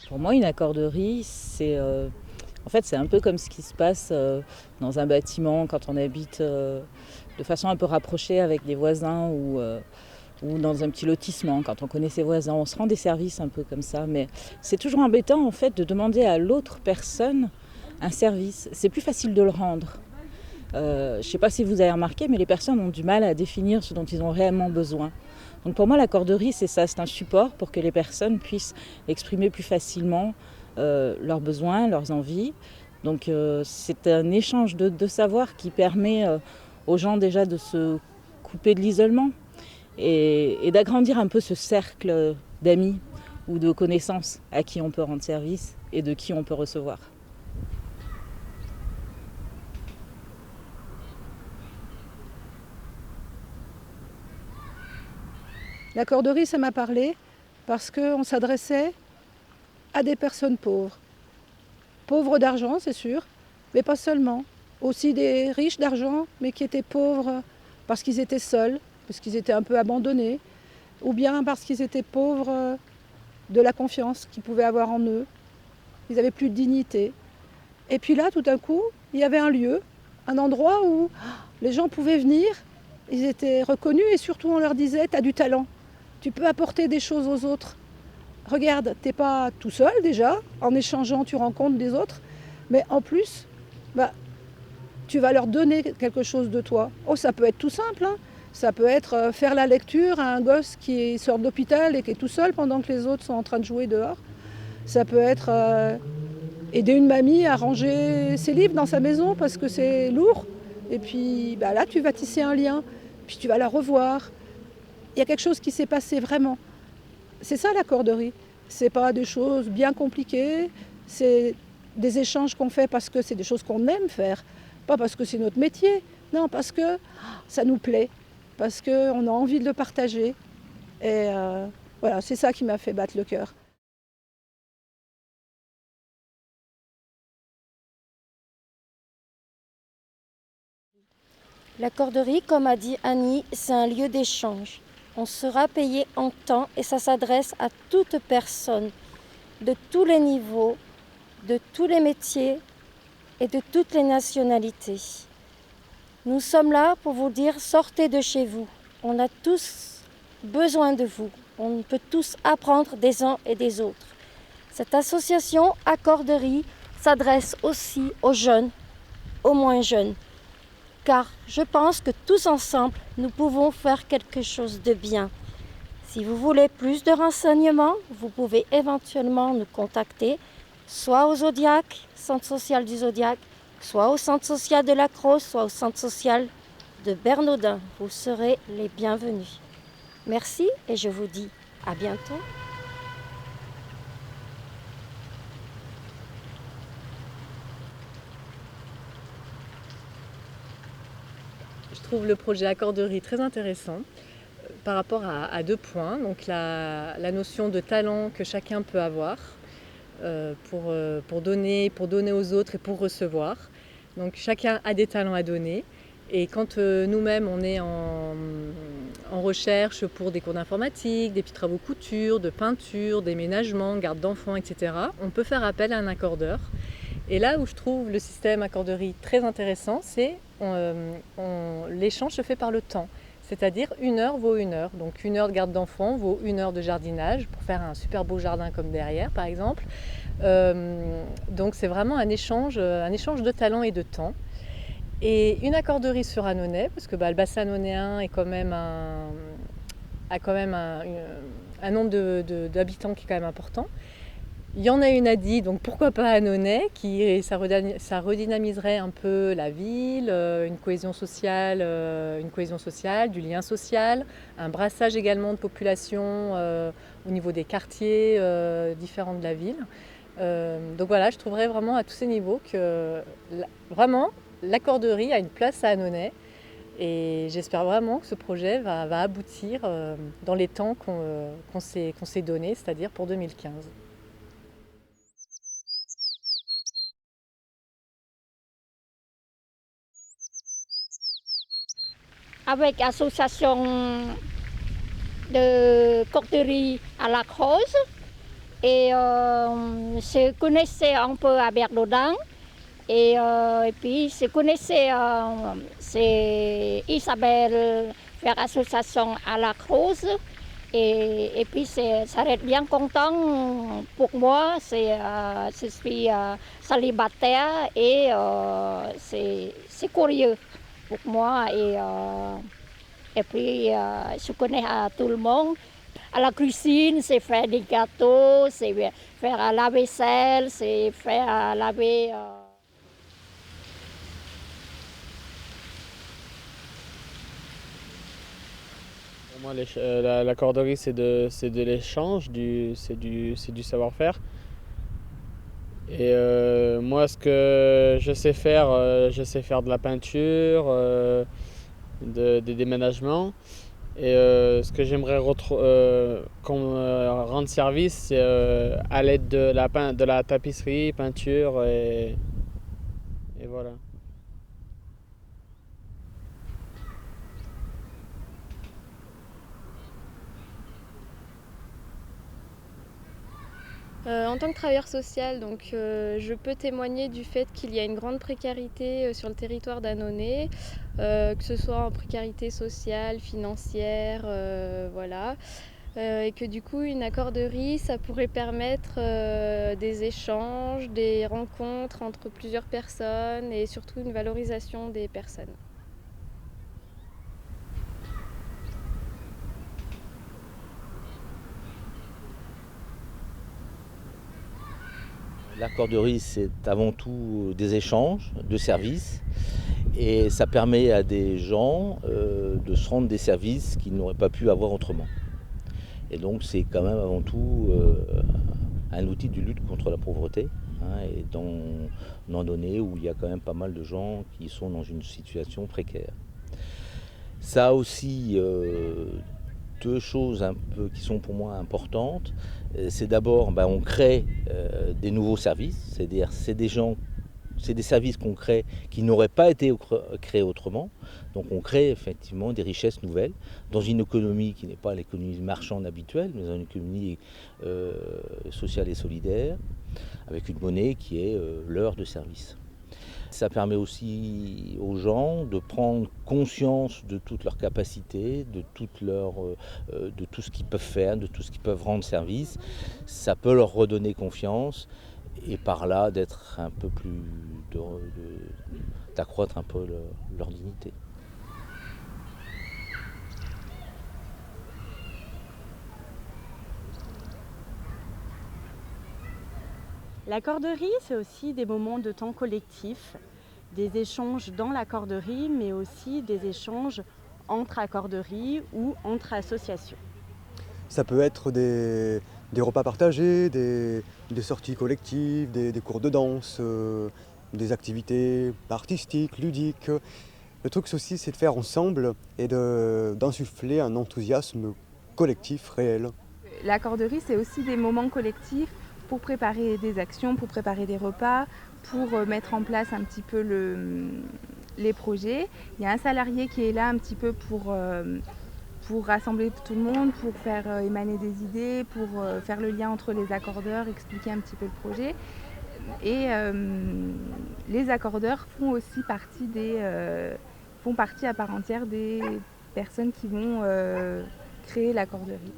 Pour moi, une accorderie, c'est un peu comme ce qui se passe dans un bâtiment quand on habite de façon un peu rapprochée avec des voisins ou dans un petit lotissement quand on connaît ses voisins. On se rend des services un peu comme ça, mais c'est toujours embêtant en fait de demander à l'autre personne un service. C'est plus facile de le rendre. Je ne sais pas si vous avez remarqué, mais les personnes ont du mal à définir ce dont ils ont réellement besoin. Donc pour moi, la corderie, c'est ça, c'est un support pour que les personnes puissent exprimer plus facilement leurs besoins, leurs envies. Donc c'est un échange de savoir qui permet aux gens déjà de se couper de l'isolement et d'agrandir un peu ce cercle d'amis ou de connaissances à qui on peut rendre service et de qui on peut recevoir. La corderie, ça m'a parlé parce qu'on s'adressait à des personnes pauvres. Pauvres d'argent, c'est sûr, mais pas seulement. Aussi des riches d'argent, mais qui étaient pauvres parce qu'ils étaient seuls, parce qu'ils étaient un peu abandonnés, ou bien parce qu'ils étaient pauvres de la confiance qu'ils pouvaient avoir en eux. Ils n'avaient plus de dignité. Et puis là, tout d'un coup, il y avait un lieu, un endroit où les gens pouvaient venir, ils étaient reconnus et surtout on leur disait « t'as du talent, tu peux apporter des choses aux autres. Regarde, t'es pas tout seul déjà, en échangeant tu rencontres des autres, mais en plus, tu vas leur donner quelque chose de toi. » Oh, ça peut être tout simple, hein. Ça peut être faire la lecture à un gosse qui sort d'hôpital et qui est tout seul pendant que les autres sont en train de jouer dehors. Ça peut être aider une mamie à ranger ses livres dans sa maison parce que c'est lourd. Et puis là, tu vas tisser un lien, puis tu vas la revoir. Il y a quelque chose qui s'est passé vraiment. C'est ça la corderie. C'est pas des choses bien compliquées, c'est des échanges qu'on fait parce que c'est des choses qu'on aime faire, pas parce que c'est notre métier. Non, parce que ça nous plaît, parce qu'on a envie de le partager. Et voilà, c'est ça qui m'a fait battre le cœur. La corderie, comme a dit Annie, c'est un lieu d'échange. On sera payé en temps et ça s'adresse à toute personne, de tous les niveaux, de tous les métiers et de toutes les nationalités. Nous sommes là pour vous dire, sortez de chez vous. On a tous besoin de vous. On peut tous apprendre des uns et des autres. Cette association Accorderie s'adresse aussi aux jeunes, aux moins jeunes. Car je pense que tous ensemble, nous pouvons faire quelque chose de bien. Si vous voulez plus de renseignements, vous pouvez éventuellement nous contacter, soit au Zodiac, centre social du Zodiac, soit au centre social de la Crosse, soit au centre social de Bernaudin. Vous serez les bienvenus. Merci et je vous dis à bientôt. Je trouve le projet Accorderie très intéressant par rapport à deux points. Donc la notion de talent que chacun peut avoir pour donner aux autres et pour recevoir. Donc chacun a des talents à donner. Et quand nous-mêmes on est en recherche pour des cours d'informatique, des petits travaux couture, de peinture, déménagement, garde d'enfants, etc., on peut faire appel à un accordeur. Et là où je trouve le système accorderie très intéressant, c'est l'échange se fait par le temps. C'est-à-dire 1 heure vaut 1 heure. Donc 1 heure de garde d'enfants vaut 1 heure de jardinage pour faire un super beau jardin comme derrière par exemple. Donc c'est vraiment un échange de talent et de temps. Et une accorderie sur Annonay, parce que le bassin annonéen est quand même a quand même un nombre d'habitants qui est quand même important. Il y en a une à Die, donc pourquoi pas Annonay, ça redynamiserait un peu la ville, une cohésion sociale, du lien social, un brassage également de population au niveau des quartiers différents de la ville. Donc voilà, je trouverais vraiment à tous ces niveaux que vraiment l'accorderie a une place à Annonay et j'espère vraiment que ce projet va aboutir dans les temps qu'on s'est donnés, c'est-à-dire pour 2015. Avec l'association de corderie à la Crosse, Et je connaissais un peu Albert Dodin. Et puis je connaissais c'est Isabelle, faire association à la Rose. Et puis ça va être bien content pour moi. Je suis célibataire et c'est curieux pour moi. Et puis je connais tout le monde. À la cuisine, c'est faire des gâteaux, c'est faire la vaisselle, c'est faire laver. Pour moi, la corderie, c'est de l'échange, c'est du savoir-faire. Et moi, ce que je sais faire de la peinture, des déménagements. Et ce que j'aimerais qu'on me rende service, c'est à l'aide de la tapisserie, peinture et voilà. En tant que travailleur social, donc, je peux témoigner du fait qu'il y a une grande précarité sur le territoire d'Annonay, que ce soit en précarité sociale, financière, voilà. Et que du coup une accorderie, ça pourrait permettre des échanges, des rencontres entre plusieurs personnes et surtout une valorisation des personnes. La corderie, c'est avant tout des échanges de services et ça permet à des gens de se rendre des services qu'ils n'auraient pas pu avoir autrement. Et donc c'est quand même avant tout un outil de lutte contre la pauvreté, hein, et dans Annonay où il y a quand même pas mal de gens qui sont dans une situation précaire. Ça a aussi deux choses un peu qui sont pour moi importantes. C'est d'abord, on crée des nouveaux services, c'est-à-dire c'est des services qu'on crée qui n'auraient pas été créés autrement. Donc on crée effectivement des richesses nouvelles dans une économie qui n'est pas l'économie marchande habituelle, mais dans une économie sociale et solidaire, avec une monnaie qui est l'heure de service. Ça permet aussi aux gens de prendre conscience de toutes leurs capacités, de tout ce qu'ils peuvent faire, de tout ce qu'ils peuvent rendre service. Ça peut leur redonner confiance et par là d'être un peu plus, d'accroître un peu leur dignité. La corderie, c'est aussi des moments de temps collectif, des échanges dans la corderie, mais aussi des échanges entre accorderies ou entre associations. Ça peut être des repas partagés, des sorties collectives, des cours de danse, des activités artistiques, ludiques. Le truc aussi, c'est de faire ensemble et d'insuffler un enthousiasme collectif réel. La corderie, c'est aussi des moments collectifs pour préparer des actions, pour préparer des repas, pour mettre en place un petit peu les projets. Il y a un salarié qui est là un petit peu pour rassembler tout le monde, pour faire émaner des idées, pour faire le lien entre les accordeurs, expliquer un petit peu le projet. Et les accordeurs font aussi partie à part entière des personnes qui vont créer l'accorderie.